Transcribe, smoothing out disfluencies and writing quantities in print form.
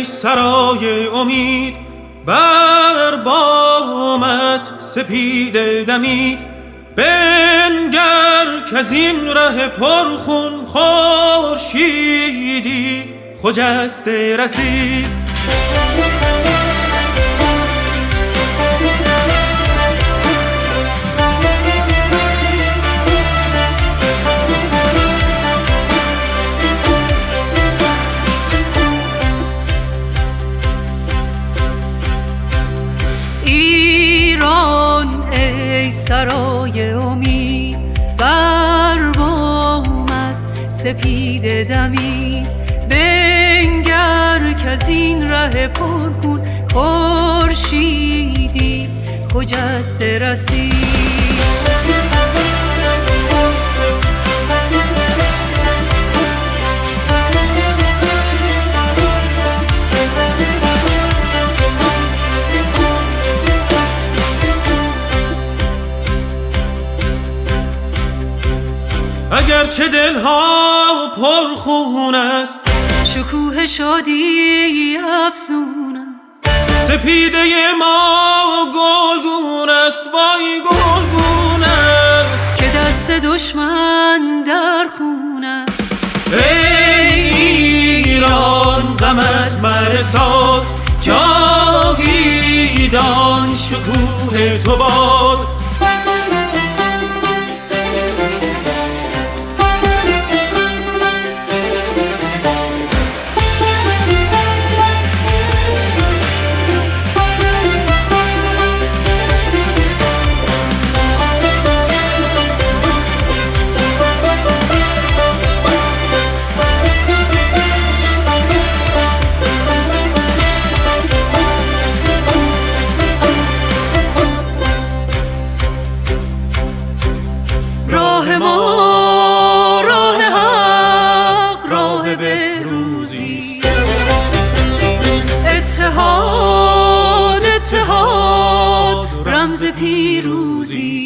ای سرای امید بر بامت سپیده دمید. بنگر که از این ره پرخون خورشیدی خجسته رسید. ایران ای سرای امید بر بامت سپیده دمید. بنگر که از این ره پرخون خورشیدی خجسته رسید. اگرچه دلها پرخون است شکوه شادی افزون است. سپیده ما گلگون است، وای گلگون است که دست دشمن در خون است. ای ایران غمت مرساد، جاویدان شکوه تو باد. راه ما راه حق، راه بهروزی. اتحاد اتحاد رمز پیروزی.